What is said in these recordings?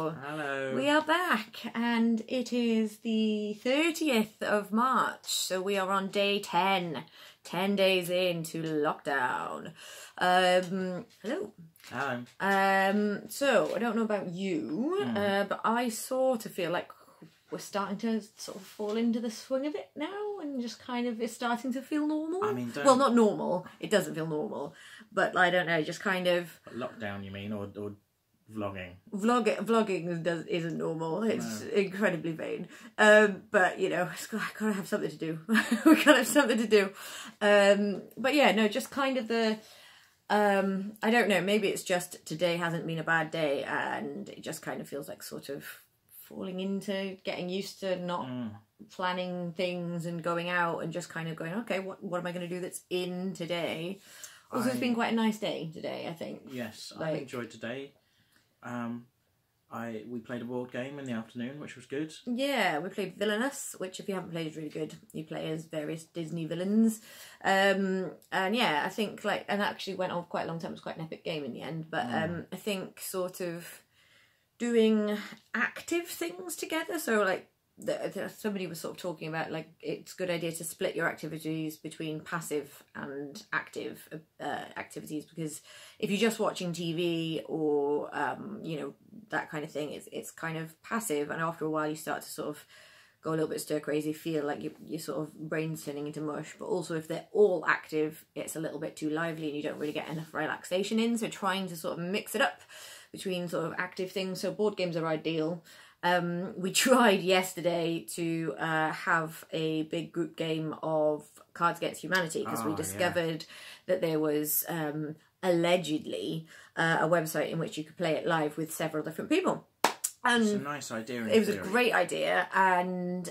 Hello. Hello. We are back and it is the 30th of March. So we are on day 10. 10 days into lockdown. Hello. Hello. So I don't know about you, but I sort of feel like we're starting to sort of fall into the swing of it now and just kind of it's starting to feel normal. I mean, well, not normal. It doesn't feel normal. But I don't know, just kind of... Lockdown, you mean, or vlogging? Vlogging isn't normal. It's incredibly vain. But, you know, I gotta have something to do. We gotta have something to do. But yeah, no, just kind of the... I don't know, maybe it's just today hasn't been a bad day and it just kind of feels like sort of falling into getting used to not planning things and going out and just kind of going, okay, what am I going to do that's in today? Also, it's been quite a nice day today, I think. Yes, I enjoyed today. We played a board game in the afternoon, which was good. Yeah, we played Villainous, which if you haven't played is really good. You play as various Disney villains. And yeah, I think and actually went on quite a long time. It was quite an epic game in the end. But I think sort of doing active things together. So like somebody was sort of talking about like it's a good idea to split your activities between passive and active activities, because if you're just watching TV or you know, that kind of thing, it's kind of passive, and after a while you start to sort of go a little bit stir crazy, feel like your sort of brain's turning into mush. But also if they're all active, it's a little bit too lively and you don't really get enough relaxation in. So trying to sort of mix it up between sort of active things. So board games are ideal. We tried yesterday to have a big group game of Cards Against Humanity, because we discovered that there was allegedly a website in which you could play it live with several different people. And it's a nice idea. It was a great idea, and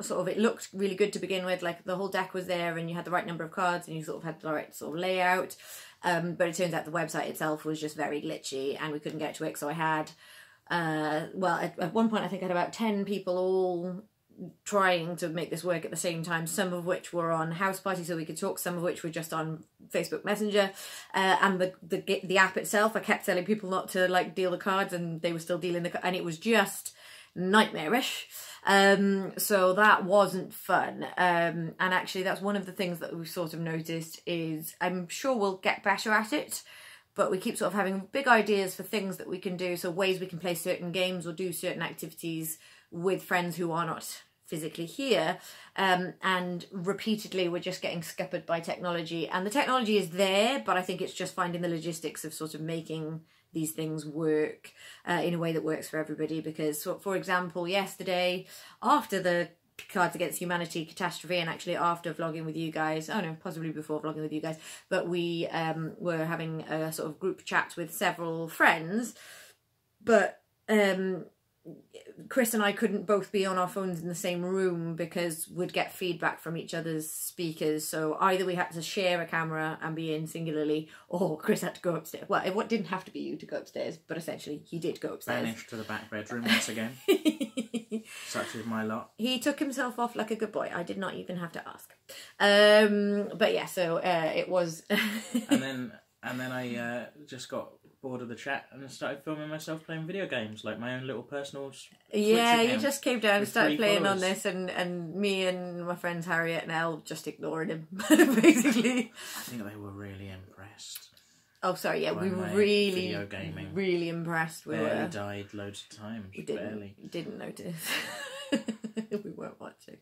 sort of it looked really good to begin with. Like the whole deck was there, and you had the right number of cards, and you sort of had the right sort of layout. But it turns out the website itself was just very glitchy, and we couldn't get to it. So I had, well, at one point I think I had about 10 people all trying to make this work at the same time, some of which were on House Party so we could talk, some of which were just on Facebook Messenger, and the app itself, I kept telling people not to like deal the cards and they were still dealing and it was just nightmarish. So that wasn't fun, and actually that's one of the things that we've sort of noticed is I'm sure we'll get better at it, but we keep sort of having big ideas for things that we can do, so ways we can play certain games or do certain activities with friends who are not physically here, and repeatedly we're just getting scuppered by technology, and the technology is there, but I think it's just finding the logistics of sort of making these things work in a way that works for everybody. Because for example, yesterday after the Cards Against Humanity catastrophe, and actually after vlogging with you guys, oh no, possibly before vlogging with you guys, but we were having a sort of group chat with several friends, but Chris and I couldn't both be on our phones in the same room because we'd get feedback from each other's speakers. So either we had to share a camera and be in singularly, or Chris had to go upstairs. Well, it didn't have to be you to go upstairs, but essentially he did go upstairs. Banished to the back bedroom once again. Such is my lot. He took himself off like a good boy. I did not even have to ask. But yeah, so it was... and then I just got bored of the chat and started filming myself playing video games, like my own little personal yeah, you just came down and started playing on this, and me and my friends Harriet and Elle just ignoring him basically. I think they were really impressed. Oh sorry, yeah, we were really impressed. We barely died loads of times. We didn't notice. We weren't watching.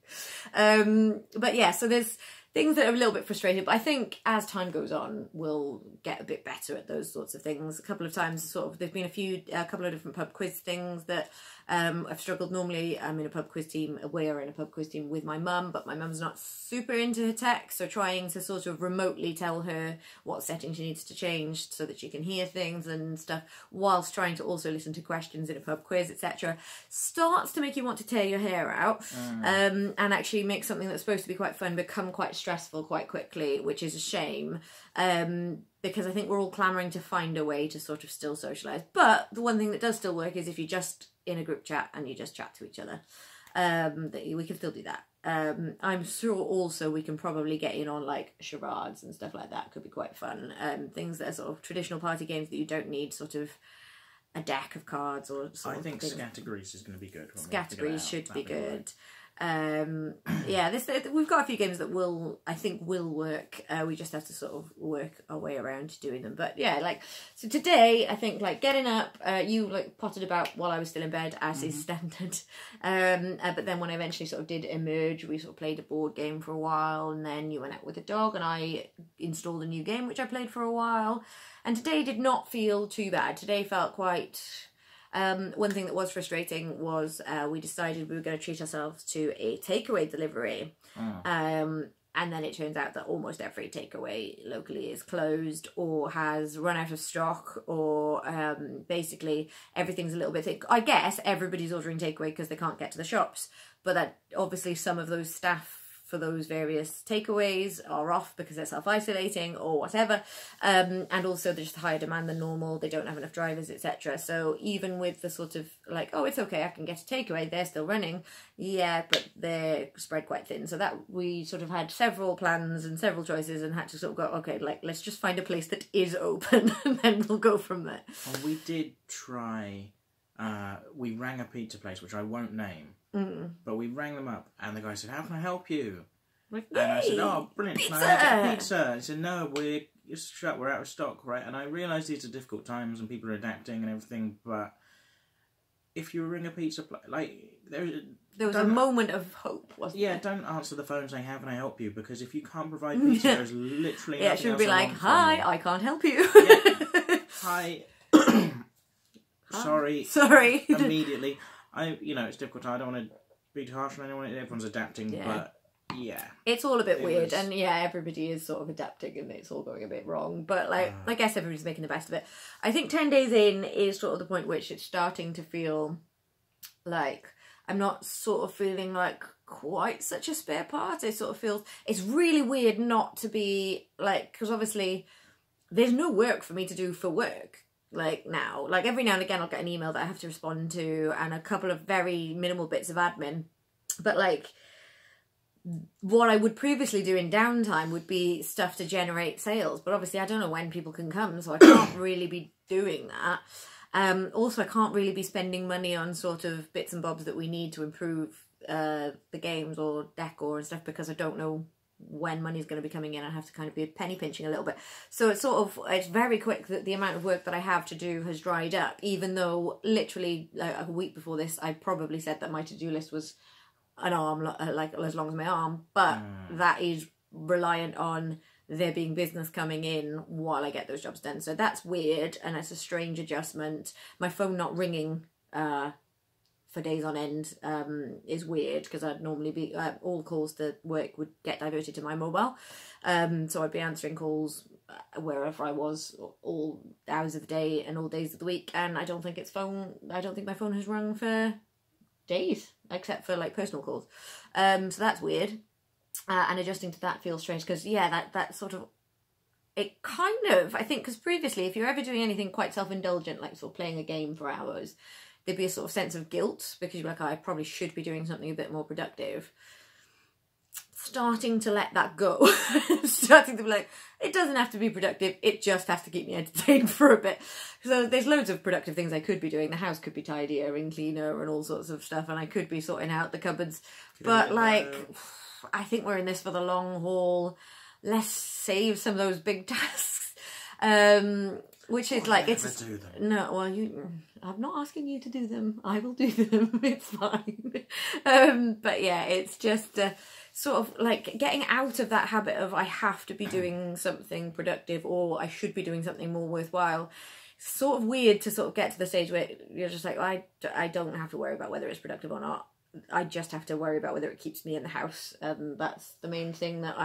But yeah, so there's things that are a little bit frustrating, but I think as time goes on, we'll get a bit better at those sorts of things. A couple of times, sort of, there's been a couple of different pub quiz things that I've struggled. Normally, I'm in a pub quiz team. We're in a pub quiz team with my mum, but my mum's not super into her tech, so trying to sort of remotely tell her what settings she needs to change so that she can hear things and stuff, whilst trying to also listen to questions in a pub quiz, etc., starts to make you want to tear your hair out, and actually make something that's supposed to be quite fun become quite stressful quite quickly, which is a shame, because I think we're all clamouring to find a way to sort of still socialise. But the one thing that does still work is if you're just in a group chat and you just chat to each other, that we can still do that. I'm sure also we can probably get in on like charades and stuff like that. Could be quite fun. Things that are sort of traditional party games that you don't need sort of a deck of cards or sort I of think things. Scattergrease is going to be good. Scattergrease should be good. Yeah, we've got a few games that I think will work. We just have to sort of work our way around doing them. But yeah, like, so today I think like getting up, you like potted about while I was still in bed, as is standard. But then when I eventually sort of did emerge, we sort of played a board game for a while, and then you went out with the dog, and I installed a new game which I played for a while. And today did not feel too bad. Today felt quite. One thing that was frustrating was we decided we were going to treat ourselves to a takeaway delivery. And then it turns out that almost every takeaway locally is closed or has run out of stock, or basically everything's a little bit thick. I guess everybody's ordering takeaway because they can't get to the shops, but that obviously some of those staff for those various takeaways are off because they're self-isolating or whatever, and also there's just higher demand than normal, they don't have enough drivers, etc. So even with the sort of like, oh, it's okay, I can get a takeaway, they're still running, yeah, but they're spread quite thin. So that we sort of had several plans and several choices and had to sort of go, okay, like, let's just find a place that is open and then we'll go from there. Well, we did try, we rang a pizza place, which I won't name, but we rang them up and the guy said, how can I help you? Like, and I said, oh, brilliant, pizza! can I get pizza? He said, no, we're shut, we're out of stock, right? And I realise these are difficult times and people are adapting and everything, but if you ring a pizza place, like, there was a moment of hope, wasn't there? Yeah, don't answer the phone saying, how can I help you? Because if you can't provide pizza, there's literally nothing it should else be I like, want from hi, you. I can't help you. Yeah. Hi. Sorry. Immediately. It's difficult. I don't want to be too harsh on anyone. Everyone's adapting, but yeah. It's all a bit weird, and yeah, everybody is sort of adapting and it's all going a bit wrong. But like, I guess everybody's making the best of it. I think 10 days in is sort of the point at which it's starting to feel like I'm not sort of feeling like quite such a spare part. It sort of feels, it's really weird not to be like, because obviously there's no work for me to do for work. Like now, like every now and again I'll get an email that I have to respond to and a couple of very minimal bits of admin, but like what I would previously do in downtime would be stuff to generate sales, but obviously I don't know when people can come, so I can't really be doing that. Also I can't really be spending money on sort of bits and bobs that we need to improve the games or decor and stuff, because I don't know when money's going to be coming in. I have to kind of be penny pinching a little bit. So it's very quick that the amount of work that I have to do has dried up, even though literally like a week before this I probably said that my to-do list was an arm, like as long as my arm, but that is reliant on there being business coming in while I get those jobs done. So that's weird, and it's a strange adjustment. My phone not ringing for days on end is weird, because I'd normally be all calls to work would get diverted to my mobile, so I'd be answering calls wherever I was all hours of the day and all days of the week, and I don't think my phone has rung for days except for like personal calls, so that's weird, and adjusting to that feels strange, because that sort of, it kind of, I think, because previously if you're ever doing anything quite self-indulgent, like sort of playing a game for hours, there'd be a sort of sense of guilt because you're like, oh, I probably should be doing something a bit more productive. Starting to let that go. Starting to be like, it doesn't have to be productive, it just has to keep me entertained for a bit. So there's loads of productive things I could be doing. The house could be tidier and cleaner and all sorts of stuff, and I could be sorting out the cupboards. But like, I think we're in this for the long haul. Let's save some of those big tasks. Which is like, it's no, well, I'm not asking you to do them. I will do them. It's fine. But yeah, it's just sort of like getting out of that habit of I have to be doing something productive or I should be doing something more worthwhile. It's sort of weird to sort of get to the stage where you're just like, I don't have to worry about whether it's productive or not. I just have to worry about whether it keeps me in the house, and that's the main thing that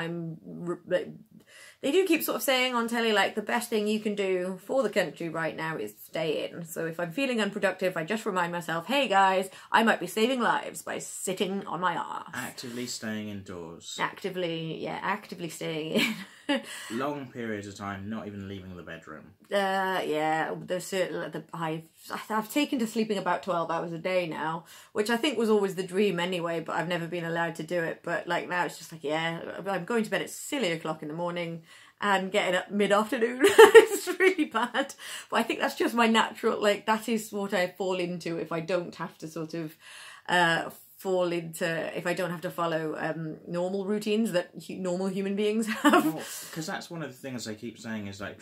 they do keep sort of saying on telly, like, the best thing you can do for the country right now is stay in. So if I'm feeling unproductive, I just remind myself, hey guys, I might be saving lives by sitting on my arse. Actively staying indoors. Actively staying in. Long periods of time, not even leaving the bedroom. There's certain, I've taken to sleeping about 12 hours a day now, which I think was always the dream anyway, but I've never been allowed to do it. But like now it's just like, I'm going to bed at silly o'clock in the morning, and getting up mid-afternoon. It's really bad. But I think that's just my natural, like, that is what I fall into if I don't have to sort of if I don't have to follow normal routines that normal human beings have. Because that's one of the things they keep saying is like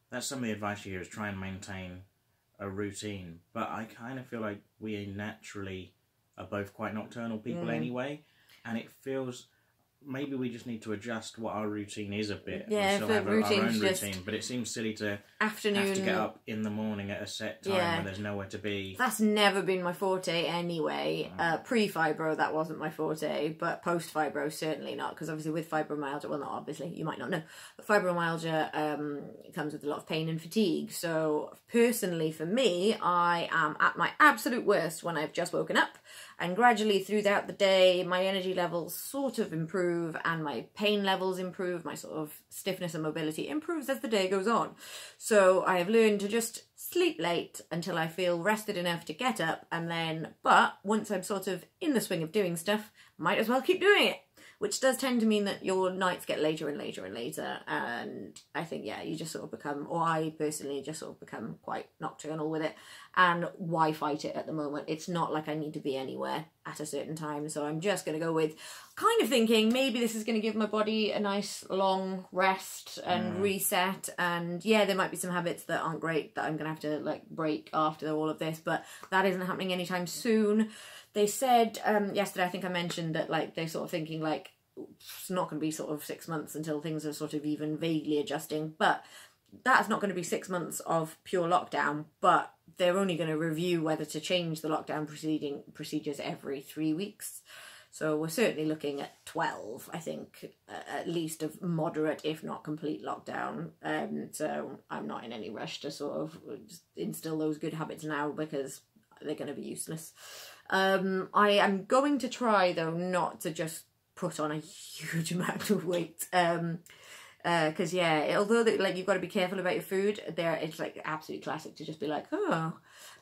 that's some of the advice you hear is try and maintain a routine. But I kind of feel like we naturally are both quite nocturnal people anyway, and it feels maybe we just need to adjust what our routine is a bit. Yeah, we still have our own routine, but it seems silly to have to get up in the morning at a set time when there's nowhere to be. That's never been my forte anyway. Pre-fibro, that wasn't my forte, but post-fibro, certainly not, because obviously with fibromyalgia, well, not obviously, you might not know, but fibromyalgia comes with a lot of pain and fatigue. So personally for me, I am at my absolute worst when I've just woken up, and gradually throughout the day, my energy levels sort of improve and my pain levels improve, my sort of stiffness and mobility improves as the day goes on. So I have learned to just sleep late until I feel rested enough to get up, and then, but once I'm sort of in the swing of doing stuff, might as well keep doing it. Which does tend to mean that your nights get later and later and later, and I think, yeah, you just sort of become, or I personally just sort of become quite nocturnal with it, and why fight it at the moment? It's not like I need to be anywhere at a certain time, so I'm just going to go with kind of thinking maybe this is going to give my body a nice long rest and reset, and yeah, there might be some habits that aren't great that I'm going to have to like break after all of this, but that isn't happening anytime soon. They said yesterday, I think I mentioned that like they're sort of thinking like it's not going to be sort of 6 months until things are sort of even vaguely adjusting, but that's not going to be 6 months of pure lockdown, but they're only going to review whether to change the lockdown procedures every 3 weeks. So we're certainly looking at 12, I think, at least of moderate, if not complete lockdown. So I'm not in any rush to sort of just instill those good habits now because they're going to be useless. I am going to try, though, not to just put on a huge amount of weight. Because, yeah, although like you've got to be careful about your food, it's like absolutely classic to just be like, oh,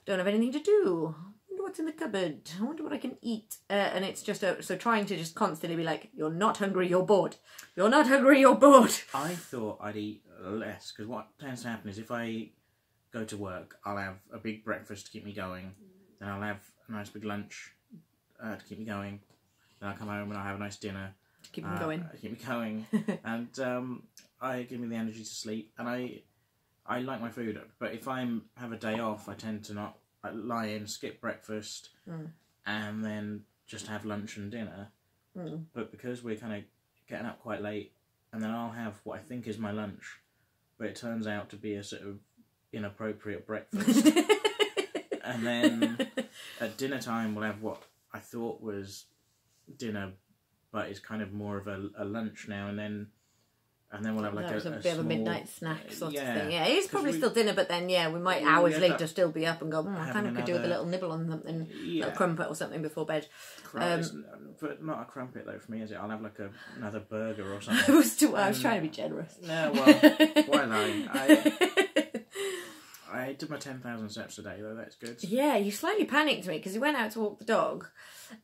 don't have anything to do. I wonder what's in the cupboard. I wonder what I can eat. And it's just, so trying to just constantly be like, you're not hungry, you're bored. You're not hungry, you're bored. I thought I'd eat less, because what tends to happen is if I go to work, I'll have a big breakfast to keep me going. Then I'll have a nice big lunch to keep me going. Then I'll come home and I'll have a nice dinner. Keep me going. Keep me going. And I give me the energy to sleep. And I like my food. But if I have a day off, I tend to not lie in, skip breakfast, and then just have lunch and dinner. But because we're kind of getting up quite late, and then I'll have what I think is my lunch, but it turns out to be a sort of inappropriate breakfast. And then at dinner time, we'll have what I thought was dinner, but it's kind of more of a lunch now. And then we'll have like a bit small, of a midnight snack sort of thing. Yeah, it's probably still dinner, but then we might hours later still be up and go, I kind of could do with a little nibble on something, a crumpet or something before bed. But not a crumpet though for me, is it? I'll have like another burger or something. I was trying to be generous. No, well, why lie? I did my 10,000 steps a day, though. That's good. Yeah, you slightly panicked me because you went out to walk the dog.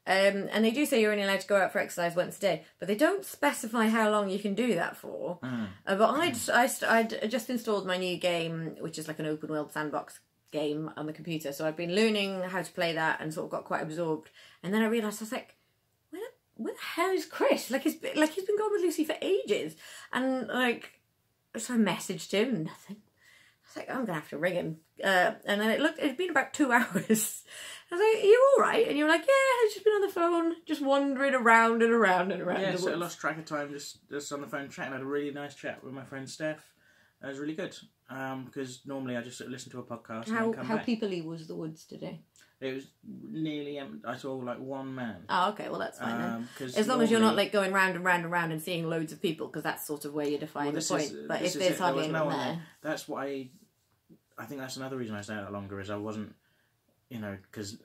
And they do say you're only allowed to go out for exercise once a day, but they don't specify how long you can do that for. But I'd just installed my new game, which is like an open world sandbox game on the computer. So I've been learning how to play that and sort of got quite absorbed. And then I realised, I was like, where the hell is Chris? He's been gone with Lucy for ages. And so I messaged him, nothing. I was like, I'm going to have to ring him. And then it'd been about 2 hours. I was like, are you all right? And you were like, yeah, I've just been on the phone, just wandering around and around and around. Yeah, so I lost track of time just on the phone chatting. I had a really nice chat with my friend Steph. It was really good. Because normally I just listen to a podcast and then come How back. peoply was the woods today? It was nearly empty. I saw like one man. Oh, okay, well that's fine then. As long as you're not going round and round and round and seeing loads of people, because that's sort of where you're defining the point. But if there's hardly anyone there. That's why I think that's another reason I stayed out longer, is I wasn't, because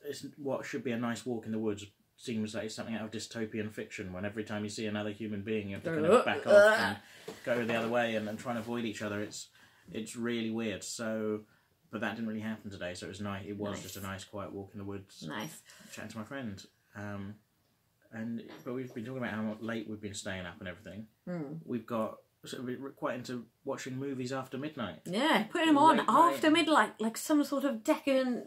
it's what should be a nice walk in the woods seems like it's something out of dystopian fiction, when every time you see another human being you have to kind of back off and go the other way and try and avoid each other. It's really weird. So, but that didn't really happen today, so it was nice. It was just a nice quiet walk in the woods. Nice. Chatting to my friend. But we've been talking about how late we've been staying up and everything. We've got we're quite into watching movies after midnight. Yeah, putting them on after midnight, like some sort of decadent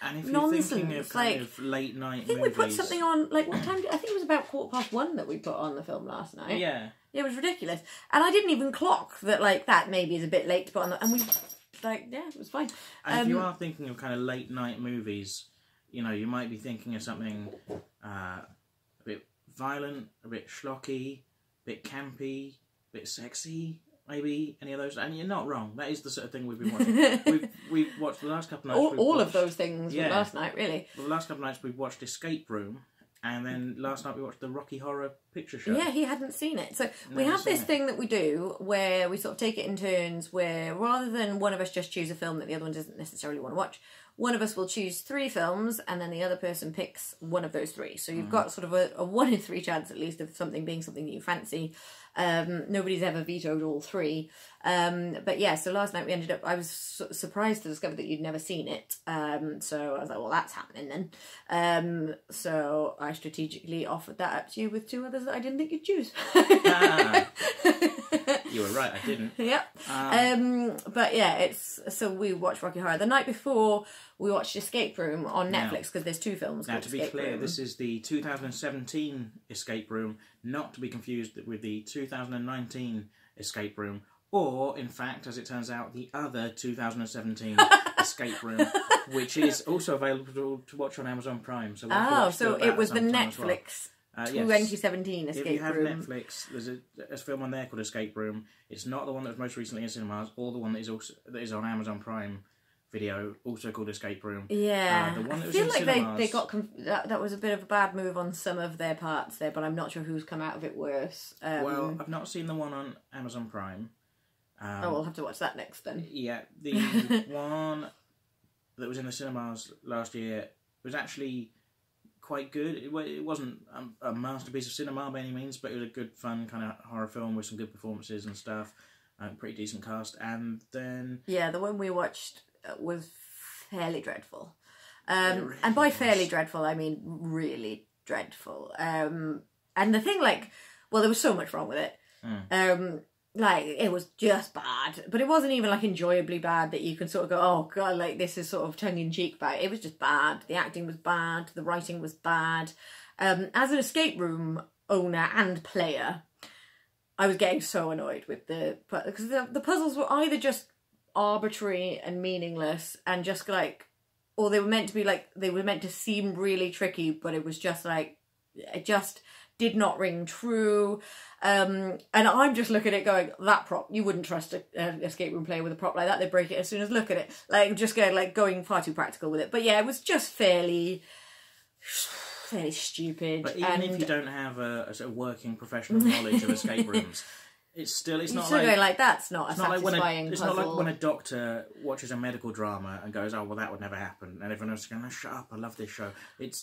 and if you're nonsense. thinking of kind of late night I think movies, we put something on, like, what time? I think it was about 1:15 that we put on the film last night. Yeah. It was ridiculous. And I didn't even clock that, like, that maybe is a bit late to put on. And we, like, yeah, it was fine. And if you are thinking of kind of late night movies, you know, you might be thinking of something a bit violent, a bit schlocky, a bit campy, a bit sexy, maybe any of those. And you're not wrong. That is the sort of thing we've been watching. we've watched the last couple of nights. All of those things were last night, really. Well, the last couple of nights we've watched Escape Room. And then last night we watched the Rocky Horror Picture Show. Yeah, he hadn't seen it. So we have this thing that we do where we sort of take it in turns, where rather than one of us just choose a film that the other one doesn't necessarily want to watch, one of us will choose 3 films and then the other person picks one of those 3. So you've got sort of a 1 in 3 chance at least of something being something that you fancy. Nobody's ever vetoed all 3. But yeah, so last night we ended up, I was surprised to discover that you'd never seen it. So I was like, well, that's happening then. So I strategically offered that up to you with 2 others that I didn't think you'd choose. You were right, I didn't. Yep. But yeah, so we watched Rocky Horror. The night before, we watched Escape Room on Netflix, because there's 2 films now, called to be Escape clear, Room. this is the 2017 Escape Room, not to be confused with the 2019 Escape Room, or, in fact, as it turns out, the other 2017 Escape Room, which is also available to watch on Amazon Prime. So it was the Netflix 2017 Escape Room. If you have Netflix, there's a film on there called Escape Room. It's not the one that was most recently in cinemas, or the one that is on Amazon Prime Video, also called Escape Room. Yeah, the one that I was feel in like cinemas, they got that was a bit of a bad move on some of their parts there, but I'm not sure who's come out of it worse. Well, I've not seen the one on Amazon Prime. We'll have to watch that next then. Yeah, the one that was in the cinemas last year was actually quite good. It wasn't a masterpiece of cinema by any means, but it was a good, fun kind of horror film with some good performances and stuff. Pretty decent cast. And then... Yeah, the one we watched was fairly dreadful. Really and by fairly dreadful, I mean really dreadful. And the thing, like... Well, there was so much wrong with it. Like, it was just bad. But it wasn't even, like, enjoyably bad that you can sort of go, oh, God, like, this is sort of tongue-in-cheek bad. It was just bad. The acting was bad. The writing was bad. As an escape room owner and player, I was getting so annoyed with because the puzzles were either just arbitrary and meaningless and just, like, or they were meant to be, like, they were meant to seem really tricky, but it was just, like, it just did not ring true. And I'm just looking at it going, that prop, you wouldn't trust an escape room player with a prop like that. They'd break it as soon as look at it. Like, just going far too practical with it. But yeah, it was just fairly stupid. But even if you don't have a sort of working professional knowledge of escape rooms, it's not like... going like, that's not a satisfying puzzle. It's not like when a doctor watches a medical drama and goes, oh, well, that would never happen. And everyone else is going, oh, shut up, I love this show. It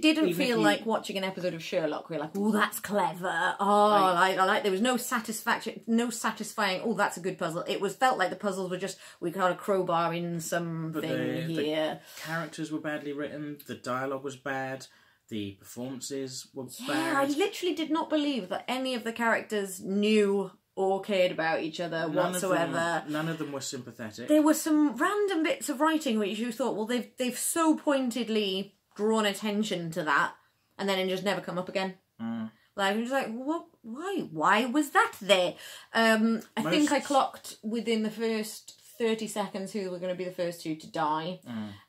didn't feel like watching an episode of Sherlock where you're like, oh, that's clever. Oh, I like, there was no satisfying, oh, that's a good puzzle. It felt like the puzzles were just, we got a crowbar in something here. The characters were badly written, the dialogue was bad. The performances were bad. Yeah, I literally did not believe that any of the characters knew or cared about each other whatsoever. None of them were sympathetic. There were some random bits of writing which you thought, well, they've so pointedly drawn attention to that, and then it just never come up again. Like, I'm just like, what? Why was that there? I think I clocked within the first 30 seconds who were going to be the first 2 to die,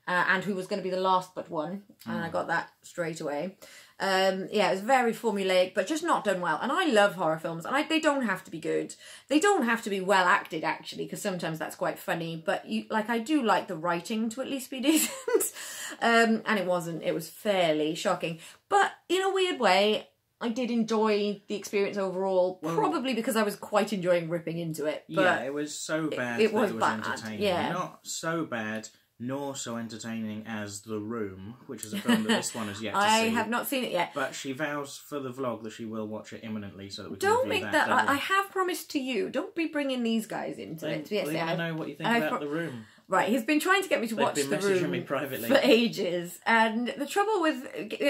and who was going to be the last but one, and I got that straight away. Yeah, it was very formulaic, but just not done well. And I love horror films, and they don't have to be good. They don't have to be well acted, actually, because sometimes that's quite funny. But I do like the writing to at least be decent, and it wasn't. It was fairly shocking, but in a weird way, I did enjoy the experience overall, probably because I was quite enjoying ripping into it. But yeah, it was so bad it was bad. Entertaining. Yeah. Not so bad, nor so entertaining as The Room, which is a film that this one has yet to see. I have not seen it yet. But she vows for the vlog that she will watch it imminently so that we can Don't review make that. I have promised to you, don't be bringing these guys into it. Yes, I know what you think about The Room. Right, he's been trying to get me to watch The Room me privately for ages, and the trouble with...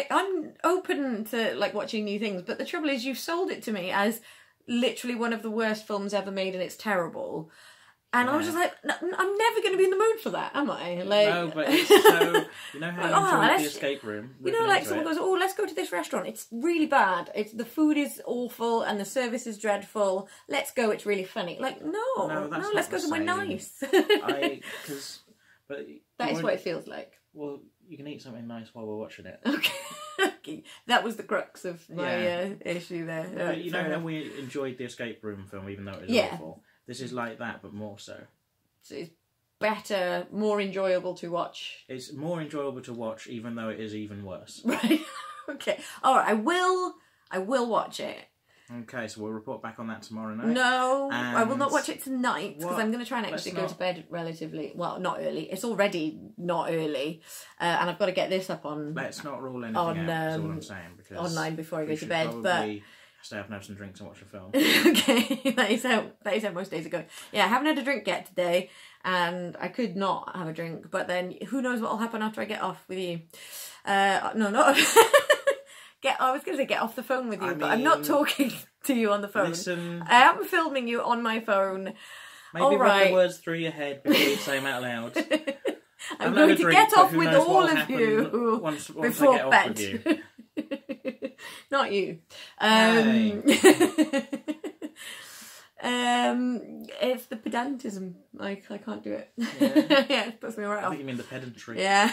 I'm open to, like, watching new things, but the trouble is you've sold it to me as literally one of the worst films ever made and it's terrible. And I was just like, no, I'm never going to be in the mood for that, am I? Like, no, but it's so... You know how you enjoyed The Escape Room? You know, like someone goes, oh, let's go to this restaurant. It's really bad. The food is awful and the service is dreadful. Let's go. It's really funny. Like, no, let's go somewhere nice. That is what it feels like. Well, you can eat something nice while we're watching it. Okay. That was the crux of my issue there. But you know how we enjoyed The Escape Room film, even though it was awful? This is like that, but more so. So it's better, more enjoyable to watch. It's more enjoyable to watch, even though it is even worse. Right. Okay. All right. I will watch it. Okay, so we'll report back on that tomorrow night. No, I will not watch it tonight because I'm going to try and actually go to bed relatively... Well, not early. It's already not early. And I've got to get this up on... Let's not rule anything out, that's all I'm saying. Because online before I go to bed. But stay up and have some drinks and watch a film. Okay, that is how most days are going. Yeah, I haven't had a drink yet today, and I could not have a drink, but then who knows what will happen after I get off with you. No, not... I was going to say get off the phone with you, but I'm not talking to you on the phone. Listen, I am filming you on my phone. Maybe run the words through your head before you say them out loud. I'm going to get off with all of you once before I get bed. off with you. Not you. It's the pedantism. I can't do it. Yeah, yeah, it puts me right off. I think you mean the pedantry. Yeah.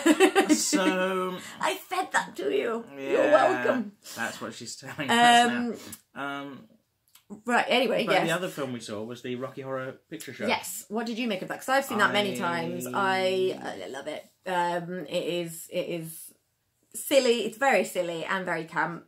So I fed that to you. Yeah, you're welcome. That's what she's telling us now. Right. Anyway, but yes. The other film we saw was the Rocky Horror Picture Show. Yes. What did you make of that? Because I've seen that many times. I love it. It is silly. It's very silly and very camp.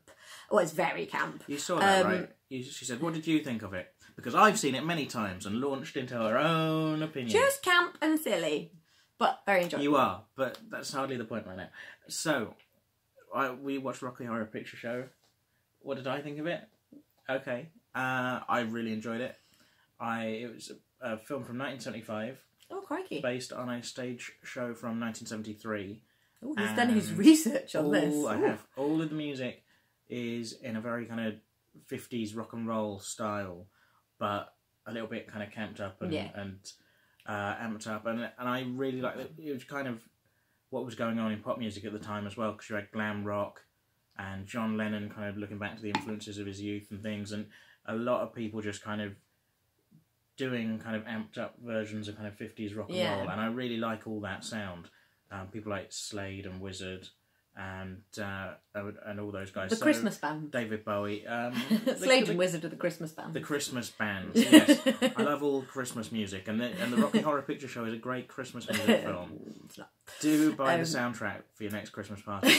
Well, it's very camp. You saw that, right? She said, "What did you think of it?" Because I've seen it many times and launched into her own opinion. Just camp and silly, but very enjoyable. You are, but that's hardly the point right now. So, we watched Rocky Horror Picture Show. What did I think of it? Okay, I really enjoyed it. It was a film from 1975. Oh, crikey. Based on a stage show from 1973. Oh, he's done his research on this. I have. All of the music is in a very kind of 50s rock and roll style, but a little bit kind of camped up and amped up, and I really liked it. It was kind of what was going on in pop music at the time as well, because you had glam rock and John Lennon kind of looking back to the influences of his youth and things, and a lot of people just kind of doing kind of amped up versions of kind of 50s rock and roll, and I really like all that sound. People like Slade and Wizard and all those guys. The Christmas band. David Bowie. Slade and Wizard of the Christmas band. The Christmas band, yes. I love all Christmas music, and the Rocky Horror Picture Show is a great Christmas music film. It's not. Do buy the soundtrack for your next Christmas party.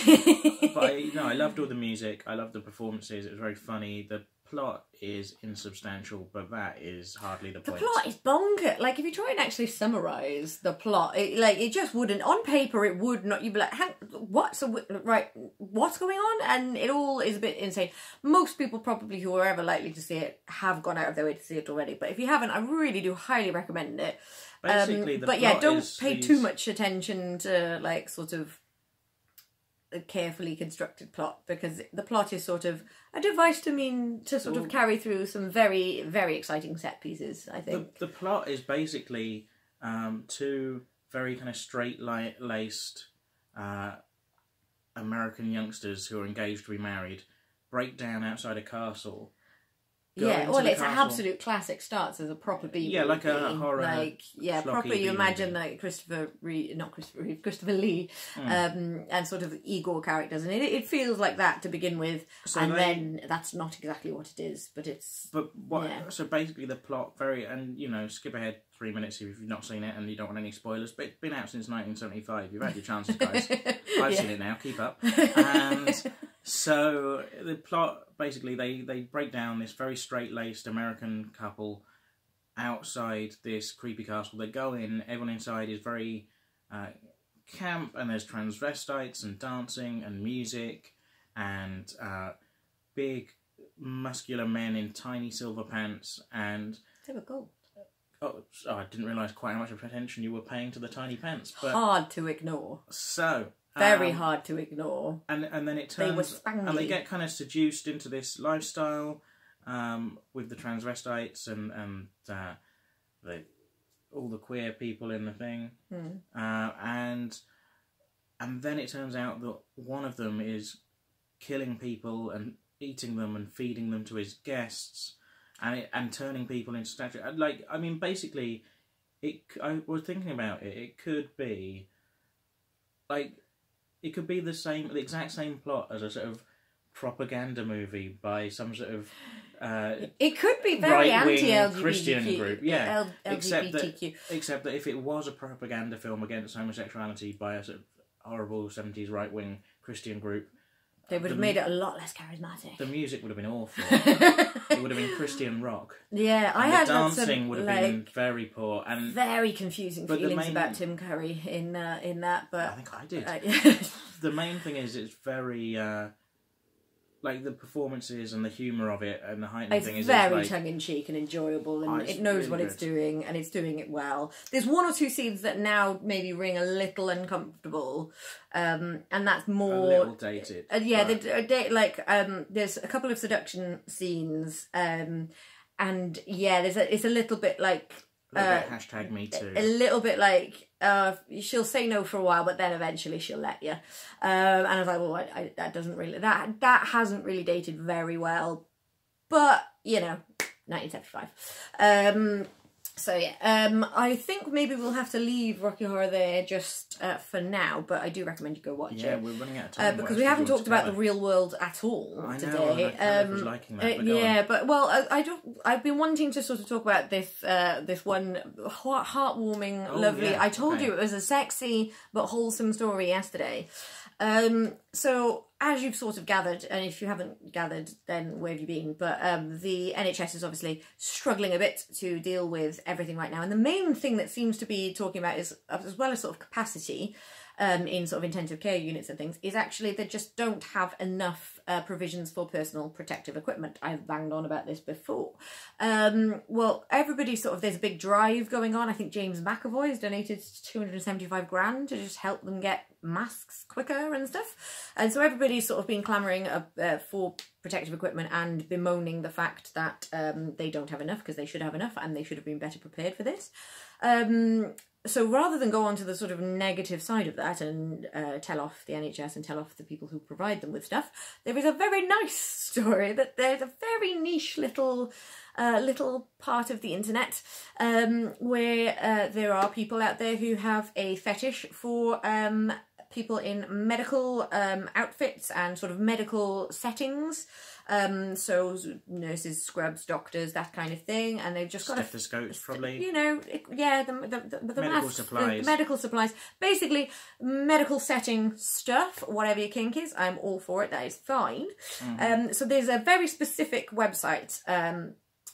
But I loved all the music. I loved the performances. It was very funny. The plot is insubstantial, but that is hardly the point. The plot is bonkers. Like, if you try and actually summarise the plot, it just wouldn't. On paper, it would not. You'd be like, what? So, right, what's going on? And it all is a bit insane. Most people probably who are ever likely to see it have gone out of their way to see it already. But if you haven't, I really do highly recommend it. Basically, but yeah, don't pay too much attention to, like, sort of a carefully constructed plot, because the plot is sort of a device to sort of carry through some very, very exciting set pieces, I think. The plot is basically two very kind of straight-laced American youngsters who are engaged to be married break down outside a castle. Yeah, well, it's an absolute classic. Starts as a proper B. Yeah, like a horror. Like, yeah, proper. You imagine like Christopher Lee, and sort of Igor characters, and it feels like that to begin with, then that's not exactly what it is, but it's. But what? Yeah. So basically, the plot skip ahead 3 minutes if you've not seen it and you don't want any spoilers. But it's been out since 1975. You've had your chances, guys. I've seen it now. Keep up. And so the plot, basically, they break down this very straight-laced American couple outside this creepy castle. They go in, everyone inside is very camp, and there's transvestites and dancing and music and big muscular men in tiny silver pants and... They were gold. I didn't realise quite how much of attention you were paying to the tiny pence. But hard to ignore. So very hard to ignore. And then it turns, they were spangly. And they get kind of seduced into this lifestyle with the transvestites and all the queer people in the thing, and then it turns out that one of them is killing people and eating them and feeding them to his guests. And turning people into statues. Like, I mean, basically, I was thinking about it. It could be, like, the exact same plot as a sort of propaganda movie by some sort of it could be very anti-LGBTQ Christian group, yeah. LGBTQ. Except that if it was a propaganda film against homosexuality by a sort of horrible 70s right-wing Christian group, they would have made it a lot less charismatic. The music would have been awful. It would have been Christian rock. Yeah, I had the dancing would have been very poor and very confusing feelings about Tim Curry in that. But I think I did. The main thing is it's very like the performances and the humour of it and the heightening thing is very tongue in cheek and enjoyable, and it knows really what it's doing and it's doing it well. There's one or two scenes that now maybe ring a little uncomfortable, and that's more a little dated. There's a couple of seduction scenes, and it's a little bit like. Hashtag me too. A little bit like she'll say no for a while, but then eventually she'll let you. And I was like, well, that doesn't really that hasn't really dated very well, but 1975. So yeah, I think maybe we'll have to leave Rocky Horror there just for now, but I do recommend you go watch it. Yeah, we're running out of time because we haven't talked about the real world at all today. I was liking that. I've been wanting to sort of talk about this one heartwarming, lovely. Yeah, I told you it was a sexy but wholesome story yesterday. So as you've sort of gathered, and if you haven't gathered, then where have you been? But the NHS is obviously struggling a bit to deal with everything right now. And the main thing that seems to be talking about is, as well as sort of capacity in sort of intensive care units and things, is actually they just don't have enough provisions for personal protective equipment. I've banged on about this before. Well, everybody sort of, there's a big drive going on. I think James McAvoy has donated 275 grand to just help them get masks quicker and stuff. And so everybody's sort of been clamouring for protective equipment and bemoaning the fact that they don't have enough, because they should have enough and they should have been better prepared for this. So rather than go on to the sort of negative side of that and tell off the NHS and tell off the people who provide them with stuff, there is a very nice story that there's a very niche little part of the internet where there are people out there who have a fetish for people in medical outfits and sort of medical settings. So nurses, scrubs, doctors, that kind of thing, and they've just got stethoscopes, probably. The medical supplies. The medical supplies, basically medical setting stuff. Whatever your kink is, I'm all for it. That is fine. So there's a very specific website.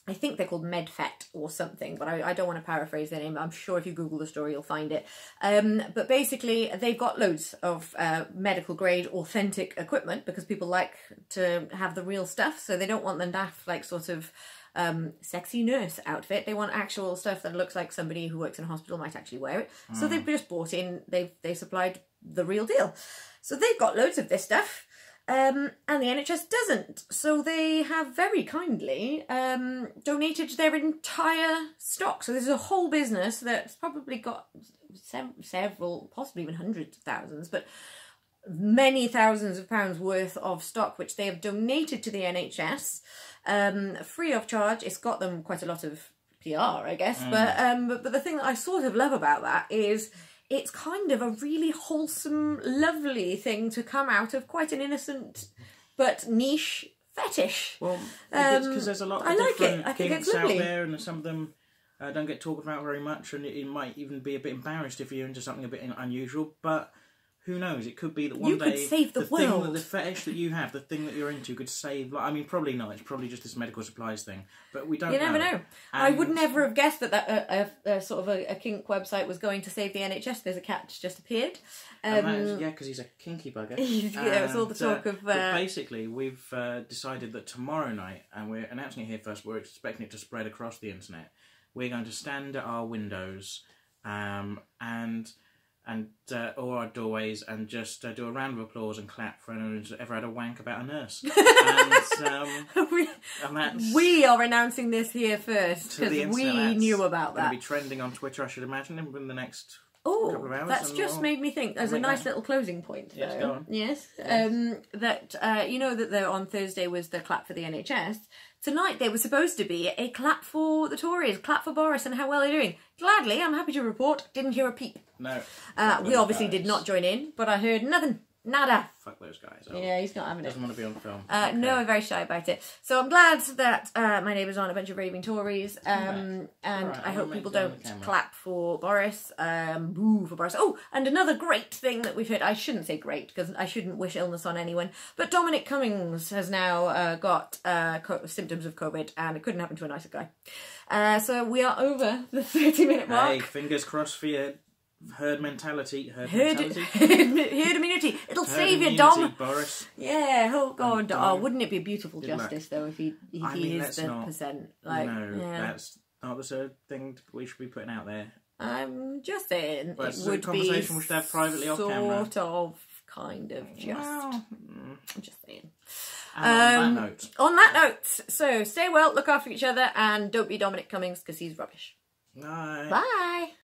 I think they're called MedFet or something, but I don't want to paraphrase their name. I'm sure if you Google the story, you'll find it. But basically, they've got loads of medical grade authentic equipment because people like to have the real stuff. So they don't want them to have like sort of sexy nurse outfit. They want actual stuff that looks like somebody who works in a hospital might actually wear it. So they've just bought in, they supplied the real deal. So they've got loads of this stuff. And the NHS doesn't. So they have very kindly donated their entire stock. So there's a whole business that's probably got several, possibly even hundreds of thousands, but many thousands of pounds worth of stock, which they have donated to the NHS free of charge. It's got them quite a lot of PR, I guess. But the thing that I sort of love about that is it's kind of a really wholesome, lovely thing to come out of quite an innocent but niche fetish. Well, because there's a lot of different kinks out lovely. there, and some of them don't get talked about very much, and it might even be a bit embarrassed if you're into something a bit unusual, but who knows? It could be that one day could save the world. The fetish that you have, the thing that you're into, could save. I mean, probably not. It's probably just this medical supplies thing, but we don't. You never know. I would never have guessed that sort of a kink website was going to save the NHS. There's a catch just appeared. Because he's a kinky bugger. Yeah, it's all the talk of. But basically, we've decided that tomorrow night, and we're announcing it here first. We're expecting it to spread across the internet. we're going to stand at our windows or our doorways and just do a round of applause and clap for anyone who's ever had a wank about a nurse. We are announcing this here first because we knew about that. Going to be trending on Twitter, I should imagine, in the next couple of hours. That's just made me think. There's a nice little closing point, though. Yes, go on. Yes. You know that on Thursday was the clap for the NHS. Tonight there was supposed to be a clap for the Tories, clap for Boris and how well they're doing. Gladly, I'm happy to report, didn't hear a peep. No. We obviously did not join in, but I heard nothing. Nada. Fuck those guys. Yeah, he's not having it. Doesn't want to be on film. No, I'm very shy about it. So I'm glad that my neighbours aren't a bunch of raving Tories. And I hope people don't clap for Boris. Boo for Boris. Oh, and another great thing that we've heard. I shouldn't say great because I shouldn't wish illness on anyone. But Dominic Cummings has now got symptoms of COVID, and it couldn't happen to a nicer guy. So we are over the 30-minute mark. Hey, fingers crossed for you. Herd mentality. Herd immunity. It'll save you, Dom. Boris. Yeah. Oh God. Oh, wouldn't it be a beautiful justice though if he is the percent? Like, no, that's not the sort of thing we should be putting out there. I'm just saying but it would a conversation be we should have privately off camera. Sort of, kind of, just. Well, I'm just saying. And on that note, so stay well, look after each other, and don't be Dominic Cummings because he's rubbish. Bye. Bye.